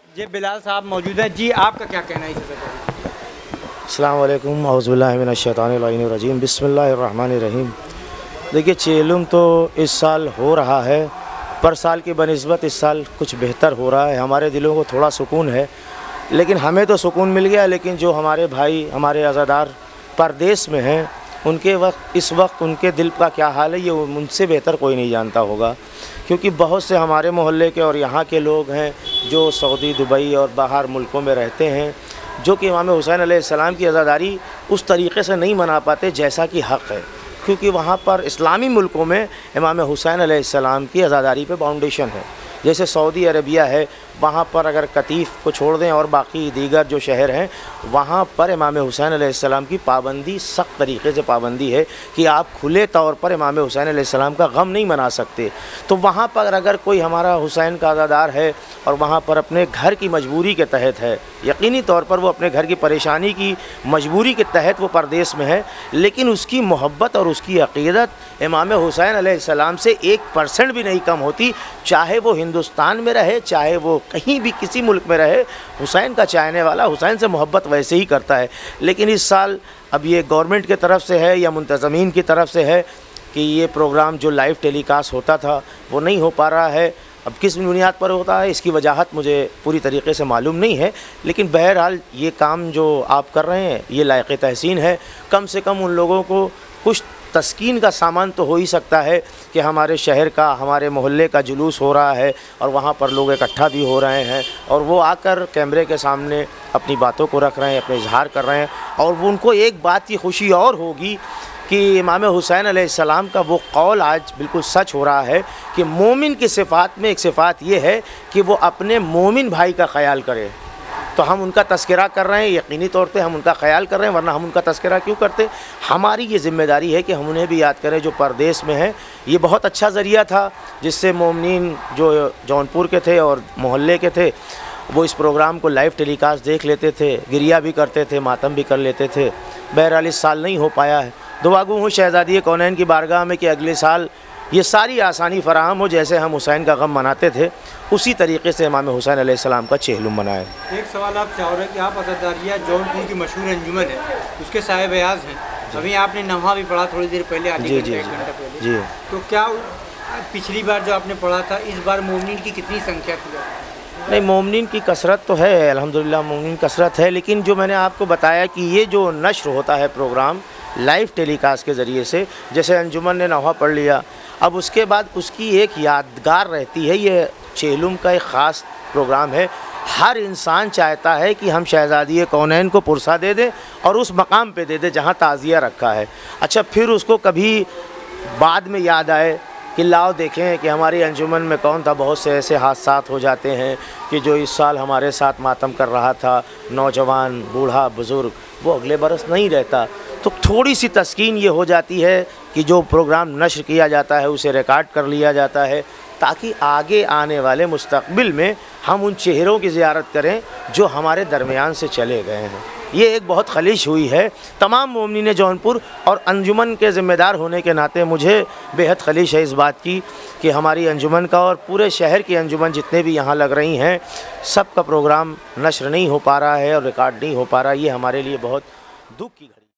जी बिलाल साहब मौजूद हैं जी, आपका क्या कहना है इससे? अस्सलाम वालेकुम औज़ुबिल्लाहि मिनश्शैतानिर्रजीम बिस्मिल्लाहिर्रहमानिर्रहीम। देखिए चेहलुम तो इस साल हो रहा है, पर साल की बनिस्बत इस साल कुछ बेहतर हो रहा है। हमारे दिलों को थोड़ा सुकून है, लेकिन हमें तो सुकून मिल गया, लेकिन जो हमारे भाई हमारे अज़ादार परदेश में हैं इस वक्त उनके दिल का क्या हाल है ये उनसे बेहतर कोई नहीं जानता होगा। क्योंकि बहुत से हमारे मोहल्ले के और यहाँ के लोग हैं जो सऊदी, दुबई और बाहर मुल्कों में रहते हैं, जो कि इमाम हुसैन अलैहिस्सलाम की अज़ादारी उस तरीक़े से नहीं मना पाते जैसा कि हक़ है। क्योंकि वहाँ पर इस्लामी मुल्कों में इमाम हुसैन अलैहिस्सलाम की अज़ादारी पे बाउंडेशन है। जैसे सऊदी अरबिया है, वहाँ पर अगर कतीफ़ को छोड़ दें और बाकी दीगर जो शहर हैं वहाँ पर इमाम हुसैन अलैहिस्सलाम की पाबंदी, सख्त तरीक़े से पाबंदी है कि आप खुले तौर पर इमाम हुसैन अलैहिस्सलाम का गम नहीं मना सकते। तो वहाँ पर अगर कोई हमारा हुसैन का अज़ादार है और वहाँ पर अपने घर की मजबूरी के तहत है, यकीनी तौर पर वो अपने घर की परेशानी की मजबूरी के तहत वो परदेश में है, लेकिन उसकी मोहब्बत और उसकी अक़ीदत इमाम हुसैन अलैहिस्सलाम से 1% भी नहीं कम होती। चाहे वो हिंदुस्तान में रहे, चाहे वो कहीं भी किसी मुल्क में रहे, हुसैन का चाहने वाला हुसैन से मोहब्बत वैसे ही करता है। लेकिन इस साल अब ये गवर्नमेंट की तरफ से है या मुंतज़मीन की तरफ से है कि ये प्रोग्राम जो लाइव टेलीकास्ट होता था वो नहीं हो पा रहा है। अब किस बुनियाद पर होता है इसकी वजाहत मुझे पूरी तरीके से मालूम नहीं है, लेकिन बहरहाल ये काम जो आप कर रहे हैं ये लायक़ तहसीन है। कम से कम उन लोगों को कुछ तस्कीन का सामान तो हो ही सकता है कि हमारे शहर का, हमारे मोहल्ले का जुलूस हो रहा है और वहाँ पर लोग इकट्ठा भी हो रहे हैं और वो आकर कैमरे के सामने अपनी बातों को रख रहे हैं, अपने इजहार कर रहे हैं। और वो उनको एक बात की खुशी और होगी कि इमाम हुसैन अलैहिस्सलाम का वो कौल आज बिल्कुल सच हो रहा है कि मोमिन की सिफ़ात में एक सिफ़ात ये है कि वो अपने मोमिन भाई का ख्याल करे। तो हम उनका तस्करा कर रहे हैं, यकीनी तौर पे हम उनका ख्याल कर रहे हैं, वरना हम उनका तस्करा क्यों करते। हमारी ये ज़िम्मेदारी है कि हम उन्हें भी याद करें जो परदेश में हैं। ये बहुत अच्छा ज़रिया था जिससे मोमिनीन जो जौनपुर के थे और मोहल्ले के थे वो इस प्रोग्राम को लाइव टेलीकास्ट देख लेते थे, गिरिया भी करते थे, मातम भी कर लेते थे। बहरहाल इस साल नहीं हो पाया है। दुआगो हूँ शहज़ादी कौनैन की बारगाह में कि अगले साल ये सारी आसानी फ़राहम हो, जैसे हम हुसैन का गम मनाते थे उसी तरीके से इमाम हुसैन अलैहिस्सलाम का चेहलुम मनाए। एक सवाल आप चाह रहे हैं कि आप अज़दारिया जौनपुर की मशहूर अंजुमन है, उसके साहिब अयाज़ हैं, अभी आपने नवा भी पढ़ा थोड़ी देर पहले, आधी घंटा एक घंटा पहले जी। तो क्या पिछली बार जो आपने पढ़ा था इस बार मोमिनीन की कितनी संख्या थी? नहीं, मोमिनीन की कसरत तो है, अल्हम्दुलिल्लाह मोमिनीन कसरत है, लेकिन जो मैंने आपको बताया कि ये जो नश्र होता है प्रोग्राम लाइव टेलीकास्ट के ज़रिए से, जैसे अंजुमन ने नवा पढ़ लिया, अब उसके बाद उसकी एक यादगार रहती है। ये चेहलुम का एक ख़ास प्रोग्राम है। हर इंसान चाहता है कि हम शहज़ादी कौनैन को पुरसा दे दें और उस मकाम पे दे दें जहाँ ताज़िया रखा है। अच्छा, फिर उसको कभी बाद में याद आए कि लाओ देखें कि हमारी अंजुमन में कौन था। बहुत से ऐसे हादसात हो जाते हैं कि जो इस साल हमारे साथ मातम कर रहा था, नौजवान, बूढ़ा, बुज़ुर्ग, वो अगले बरस नहीं रहता। तो थोड़ी सी तस्कीन ये हो जाती है कि जो प्रोग्राम नश्र किया जाता है उसे रिकॉर्ड कर लिया जाता है, ताकि आगे आने वाले मुस्तक़बिल में हम उन चेहरों की ज़ियारत करें जो हमारे दरमियान से चले गए हैं। ये एक बहुत खलिश हुई है तमाम मोमिनीन जौनपुर, और अंजुमन के ज़िम्मेदार होने के नाते मुझे बेहद खलिश है इस बात की कि हमारी अंजुमन का और पूरे शहर की अंजुमन जितने भी यहाँ लग रही हैं सब का प्रोग्राम नश्र नहीं हो पा रहा है और रिकॉर्ड नहीं हो पा रहा। ये हमारे लिए बहुत दुख की